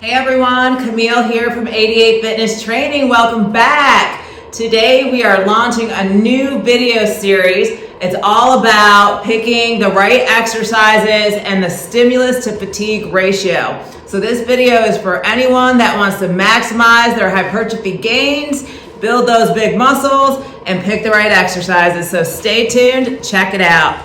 Hey everyone, Camille here from 88 Fitness Training. Welcome back. Today we are launching a new video series. It's all about picking the right exercises and the stimulus to fatigue ratio. So this video is for anyone that wants to maximize their hypertrophy gains, build those big muscles, and pick the right exercises. So stay tuned, check it out.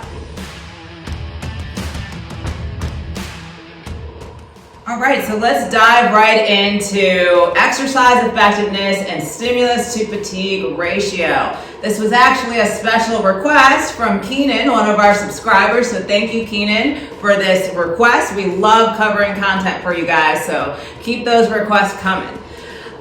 All right, so let's dive right into exercise effectiveness and stimulus to fatigue ratio. This was actually a special request from Keenan, one of our subscribers, so thank you, Keenan, for this request. We love covering content for you guys, so keep those requests coming.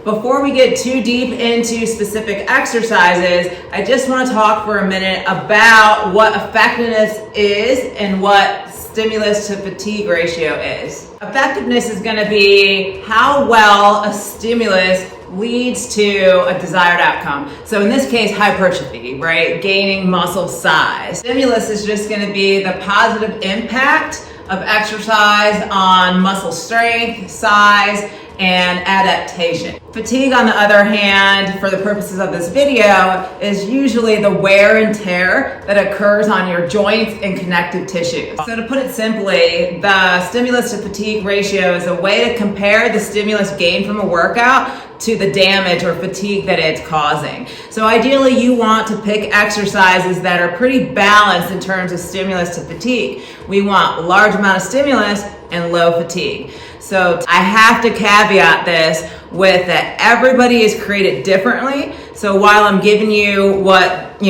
Before we get too deep into specific exercises, I just want to talk for a minute about what effectiveness is and what stimulus to fatigue ratio is. Effectiveness is going to be how well a stimulus leads to a desired outcome. So in this case, hypertrophy, right? Gaining muscle size. Stimulus is just going to be the positive impact of exercise on muscle strength, size, and adaptation. Fatigue, on the other hand, for the purposes of this video, is usually the wear and tear that occurs on your joints and connective tissues. So to put it simply, the stimulus to fatigue ratio is a way to compare the stimulus gained from a workout to the damage or fatigue that it's causing. So ideally, you want to pick exercises that are pretty balanced in terms of stimulus to fatigue. We want a large amount of stimulus and low fatigue. So I have to caveat this with that everybody is created differently. So while I'm giving you what,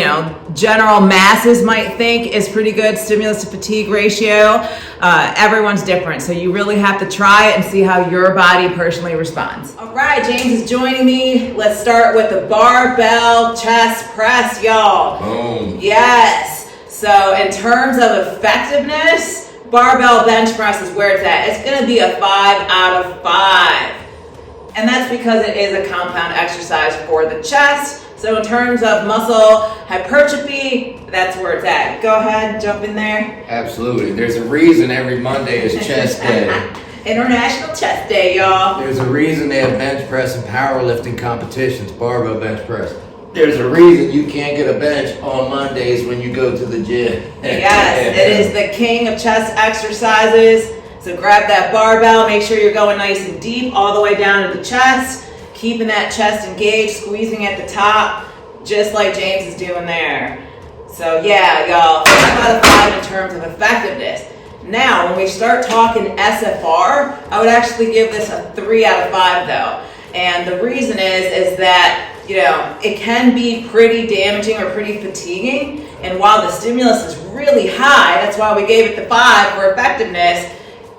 general masses might think is pretty good stimulus to fatigue ratio, everyone's different. So you really have to try it and see how your body personally responds. All right, James is joining me. Let's start with the barbell chest press, y'all. Boom. Yes. So in terms of effectiveness, barbell bench press is where it's at. It's going to be a 5 out of 5. And that's because it is a compound exercise for the chest. So in terms of muscle hypertrophy, that's where it's at. Go ahead, jump in there. Absolutely. There's a reason every Monday is chest day. International Chest Day, y'all. There's a reason they have bench press and powerlifting competitions, barbell bench press. There's a reason you can't get a bench on Mondays when you go to the gym. Yes, it is the king of chest exercises. So grab that barbell, make sure you're going nice and deep all the way down to the chest, keeping that chest engaged, squeezing at the top, just like James is doing there. So yeah, y'all, 5 out of 5 in terms of effectiveness. Now, when we start talking SFR, I would actually give this a 3 out of 5 though. And the reason is that it can be pretty damaging or pretty fatiguing. And while the stimulus is really high, that's why we gave it the 5 for effectiveness.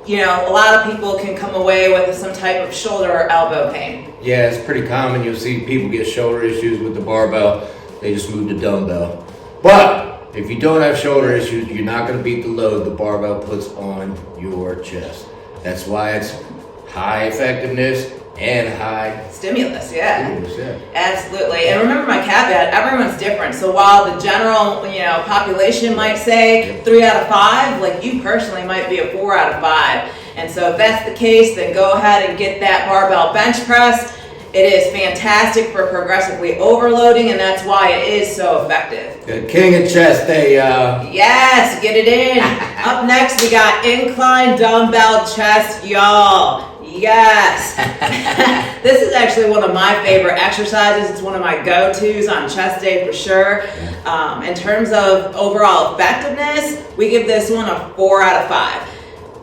A lot of people can come away with some type of shoulder or elbow pain. Yeah, it's pretty common. You'll see people get shoulder issues with the barbell. They just move the dumbbell. But if you don't have shoulder issues, you're not going to beat the load the barbell puts on your chest. That's why it's high effectiveness and high stimulus, yeah. Stimulus, yeah. Absolutely. And remember my caveat, everyone's different. So while the general, population might say 3 out of 5, like you personally might be a 4 out of 5. And so if that's the case, then go ahead and get that barbell bench press. It is fantastic for progressively overloading, and that's why it is so effective. The king of chest day, Yes, get it in. Up next, we got incline dumbbell chest, y'all. Yes. This is actually one of my favorite exercises. It's one of my go-tos on chest day for sure. In terms of overall effectiveness, we give this one a 4 out of 5.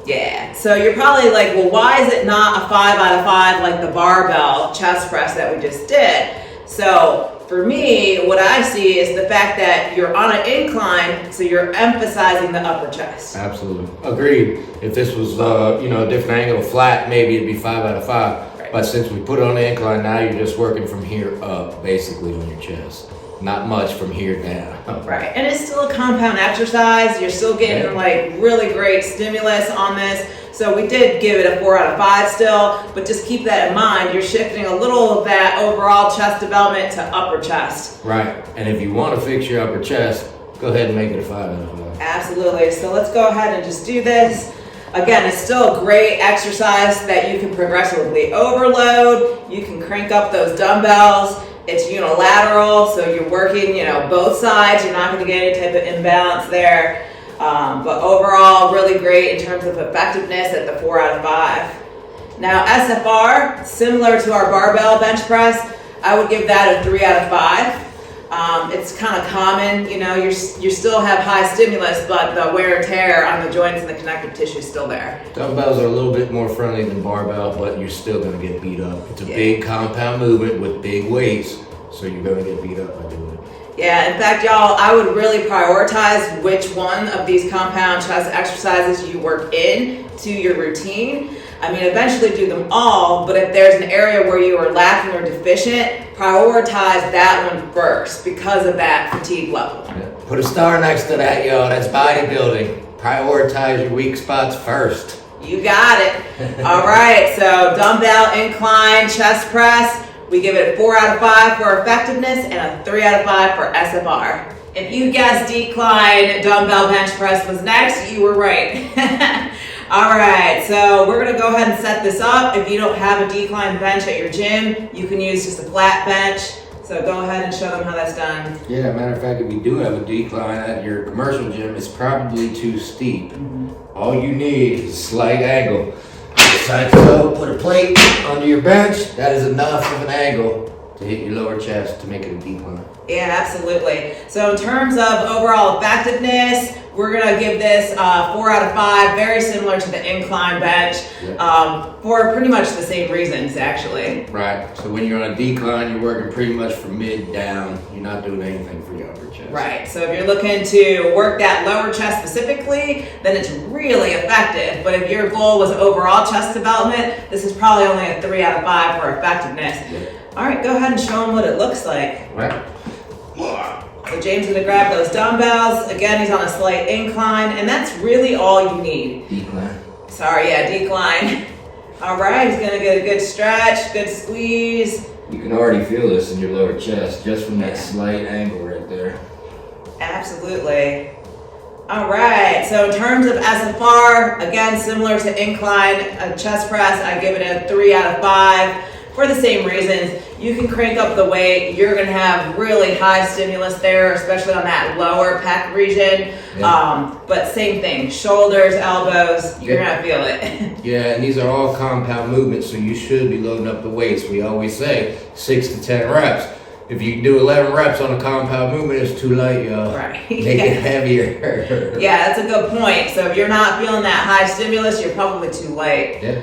Yeah. So you're probably like, well, why is it not a 5 out of 5 like the barbell chest press that we just did? So for me, what I see is the fact that you're on an incline, so you're emphasizing the upper chest. Absolutely. Agreed. If this was, a different angle, flat, maybe it'd be 5 out of 5. Right. But since we put it on the incline, now you're just working from here up, basically, on your chest. Not much from here down. Right. And it's still a compound exercise. You're still getting really great stimulus on this. So we did give it a 4 out of 5 still, but just keep that in mind. You're shifting a little of that overall chest development to upper chest. Right. And if you want to fix your upper chest, go ahead and make it a 5 out of 5. Absolutely. So let's go ahead and just do this. Again, it's still a great exercise that you can progressively overload. You can crank up those dumbbells. It's unilateral, so you're working, both sides. You're not going to get any type of imbalance there. But overall, really great in terms of effectiveness at the 4 out of 5. Now, SFR, similar to our barbell bench press, I would give that a 3 out of 5. It's kind of common, you still have high stimulus, but the wear and tear on the joints and the connective tissue is still there. Dumbbells are a little bit more friendly than barbell, but you're still going to get beat up. It's a big compound movement with big weights, so you're going to get beat up by doing it. Yeah, in fact, y'all, I would really prioritize which one of these compound chest exercises you work in to your routine. I mean, eventually do them all, but if there's an area where you are lacking or deficient, prioritize that one first because of that fatigue level. Yeah. Put a star next to that, y'all. That's bodybuilding. Prioritize your weak spots first. You got it. All right, so dumbbell incline chest press. We give it a 4 out of 5 for effectiveness and a 3 out of 5 for SFR. If you guessed decline dumbbell bench press was next, you were right. All right, so we're gonna go ahead and set this up. If you don't have a decline bench at your gym, you can use just a flat bench. So go ahead and show them how that's done. Yeah, matter of fact, if you do have a decline at your commercial gym, it's probably too steep. All you need is a slight angle. Just like so, put a plate under your bench. That is enough of an angle to hit your lower chest to make it a decline. Yeah, absolutely. So in terms of overall effectiveness, we're gonna give this 4 out of 5, very similar to the incline bench, for pretty much the same reasons, actually. Right, so when you're on a decline, you're working pretty much from mid down. You're not doing anything for your upper chest. Right, so if you're looking to work that lower chest specifically, then it's really effective. But if your goal was overall chest development, this is probably only a 3 out of 5 for effectiveness. Yeah. All right, go ahead and show them what it looks like. Right. So James is gonna grab those dumbbells. Again, he's on a slight incline, and that's really all you need. Decline. Sorry, yeah, decline. All right, he's gonna get a good stretch, good squeeze. You can already feel this in your lower chest just from that slight angle right there. Absolutely. All right, so in terms of SFR, again, similar to incline chest press, I give it a 3 out of 5 for the same reasons. You can crank up the weight. You're gonna have really high stimulus there, especially on that lower pec region. Yeah. But same thing, shoulders, elbows, you're gonna feel it. Yeah, and these are all compound movements, so you should be loading up the weights. We always say 6 to 10 reps. If you do 11 reps on a compound movement, it's too light, y'all. Right. Make it heavier. Yeah, that's a good point. So if you're not feeling that high stimulus, you're probably too light. Yeah.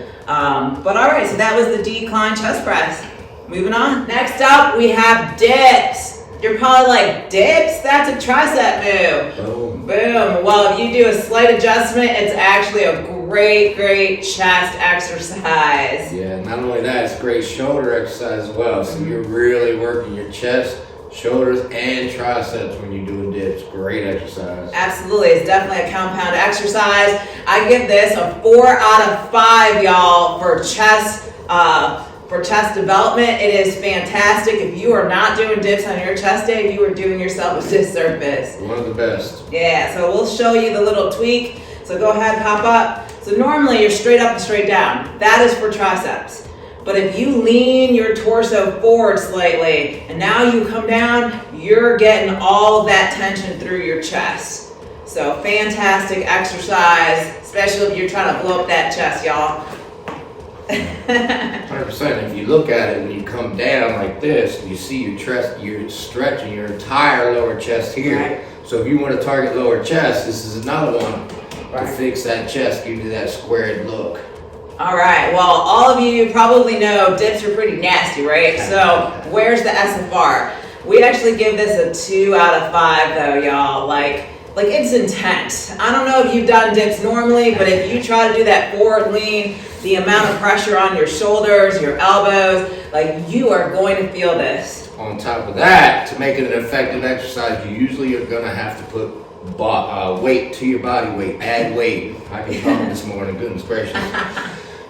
But all right, so that was the decline chest press. Moving on. Next up, we have dips. You're probably like, dips? That's a tricep move. Boom. Boom. Well, if you do a slight adjustment, it's actually a great chest exercise. Yeah, not only that, it's great shoulder exercise as well. So you're really working your chest, shoulders, and triceps when you're doing dips. Great exercise. Absolutely, it's definitely a compound exercise. I give this a 4 out of 5, y'all, for chest development. It is fantastic. If you are not doing dips on your chest day, you are doing yourself a disservice. One of the best. Yeah, so we'll show you the little tweak. So go ahead, pop up. So normally you're straight up and straight down. That is for triceps. But if you lean your torso forward slightly and now you come down, you're getting all of that tension through your chest. So fantastic exercise, especially if you're trying to blow up that chest, y'all. 100%. If you look at it when you come down like this, you see your chest, you're stretching your entire lower chest here. Right. So if you want to target lower chest, this is another one to fix that chest, give you that squared look. All right, well, all of you probably know dips are pretty nasty, right? So where's the SFR? We actually give this a 2 out of 5 though, y'all. Like it's intense. I don't know if you've done dips normally, but if you try to do that forward lean, the amount of pressure on your shoulders, your elbows, like you are going to feel this. On top of that, to make it an effective exercise, you usually are going to have to put weight to your body weight, add weight. I can talk this morning, goodness gracious.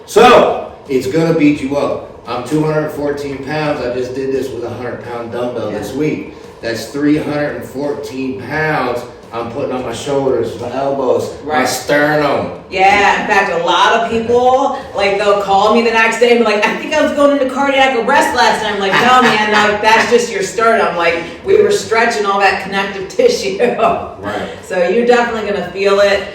So, it's going to beat you up. I'm 214 pounds. I just did this with a 100-pound dumbbell this week. That's 314 pounds I'm putting on my shoulders, my elbows, my Right. sternum. Yeah, in fact, a lot of people, like, they'll call me the next day and be like, I think I was going into cardiac arrest last night. I'm like, no, man, no, that's just your sternum. Like, we were stretching all that connective tissue. Right. So you're definitely going to feel it.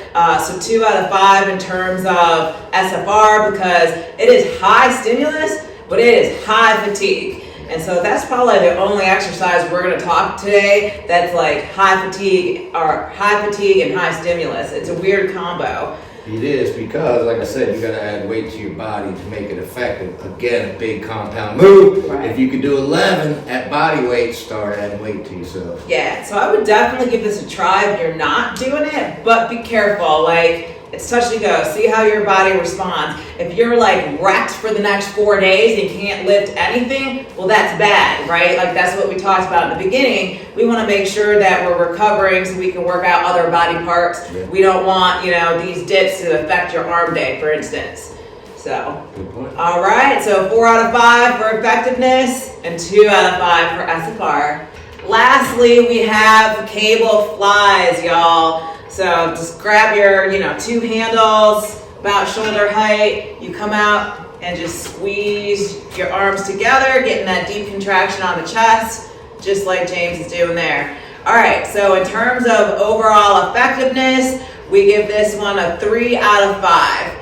So 2 out of 5 in terms of SFR, because it is high stimulus, but it is high fatigue. And so that's probably the only exercise we're going to talk today that's like high fatigue and high stimulus. It's a weird combo. It is because, like I said, you got to add weight to your body to make it effective. Again, a big compound move. Right. If you could do 11 at body weight, start adding weight to yourself. Yeah, so I would definitely give this a try if you're not doing it, but be careful. Like, it's touch and go. See how your body responds. If you're like wrecked for the next 4 days and can't lift anything, well, that's bad, right? Like, that's what we talked about in the beginning. We want to make sure that we're recovering so we can work out other body parts. Yeah. We don't want, these dips to affect your arm day, for instance. So, Good point. all right, so 4 out of 5 for effectiveness and 2 out of 5 for SFR. Lastly, we have cable flies, y'all. So just grab your, 2 handles, about shoulder height. You come out and just squeeze your arms together, getting that deep contraction on the chest, just like James is doing there. All right, so in terms of overall effectiveness, we give this one a 3 out of 5.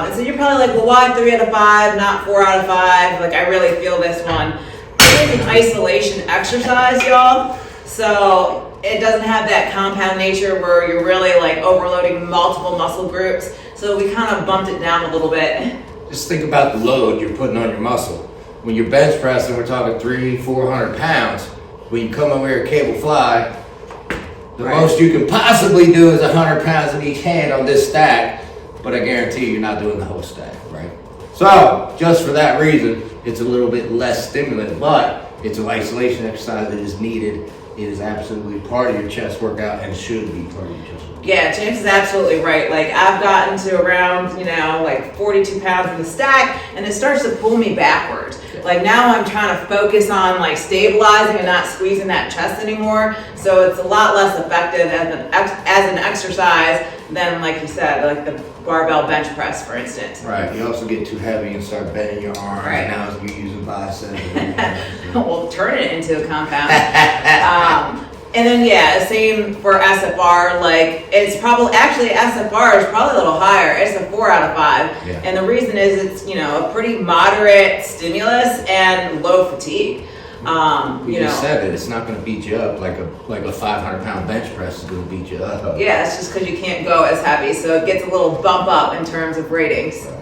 And so you're probably like, well, why 3 out of 5, not 4 out of 5? Like, I really feel this one. It is an isolation exercise, y'all. So it doesn't have that compound nature where you're really like overloading multiple muscle groups. So we kind of bumped it down a little bit. Just think about the load you're putting on your muscle. When you're bench pressing, we're talking 300-400 pounds. When you come over here cable fly, the Right. most you can possibly do is 100 pounds in each hand on this stack. But I guarantee you're not doing the whole stack, right? So just for that reason, it's a little bit less stimulant, but it's an isolation exercise that is needed. It is absolutely part of your chest workout and should be part of your chest workout. Yeah, James is absolutely right. Like, I've gotten to around, like 42 pounds in the stack, and it starts to pull me backwards. Like, now I'm trying to focus on like stabilizing and not squeezing that chest anymore. So it's a lot less effective as an exercise than, like you said, like the barbell bench press, for instance. Right. You also get too heavy and start bending your arms. Right. Now you're using biceps. We'll turn it into a compound. And then, yeah, same for SFR. Like, it's probably, actually SFR is probably a little higher. It's a 4 out of 5. Yeah. And the reason is it's, a pretty moderate stimulus and low fatigue. We just said it. It's not going to beat you up like a 500-pound bench press is going to beat you up. Yeah, it's just because you can't go as heavy. So it gets a little bump up in terms of ratings. Right.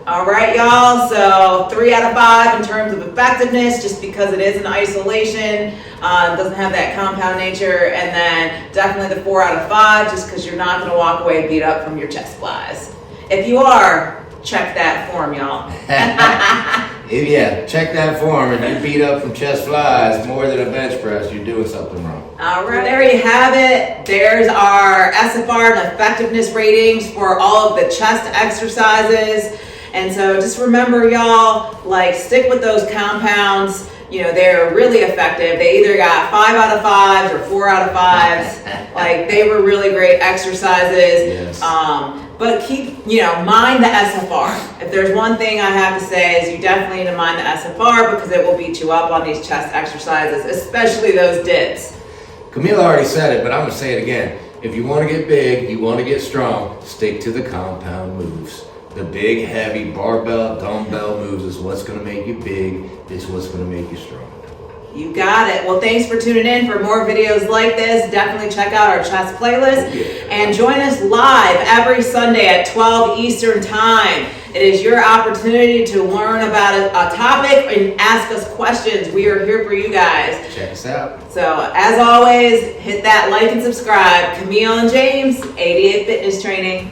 All right, y'all, so 3 out of 5 in terms of effectiveness, just because it is in isolation, doesn't have that compound nature, and then definitely the 4 out of 5, just because you're not going to walk away beat up from your chest flies. If you are, check that form, y'all. Yeah, check that form. If you beat up from chest flies more than a bench press, you're doing something wrong. All right, there you have it. There's our SFR and effectiveness ratings for all of the chest exercises. And so just remember, y'all, like, stick with those compounds. They're really effective. They either got 5 out of 5s or 4 out of 5s. Like, they were really great exercises. Yes. But keep, mind the SFR. If there's one thing I have to say is you definitely need to mind the SFR, because it will beat you up on these chest exercises, especially those dips. Camila already said it, but I'm going to say it again. If you want to get big, you want to get strong, stick to the compound moves. The big, heavy barbell, dumbbell moves is what's going to make you big. It's what's going to make you strong. You got it. Well, thanks for tuning in. For more videos like this, definitely check out our chest playlist and join us live every Sunday at 12 Eastern Time. It is your opportunity to learn about a topic and ask us questions. We are here for you guys. Check us out. So, as always, hit that like and subscribe. Camille and James, 88 Fitness Training.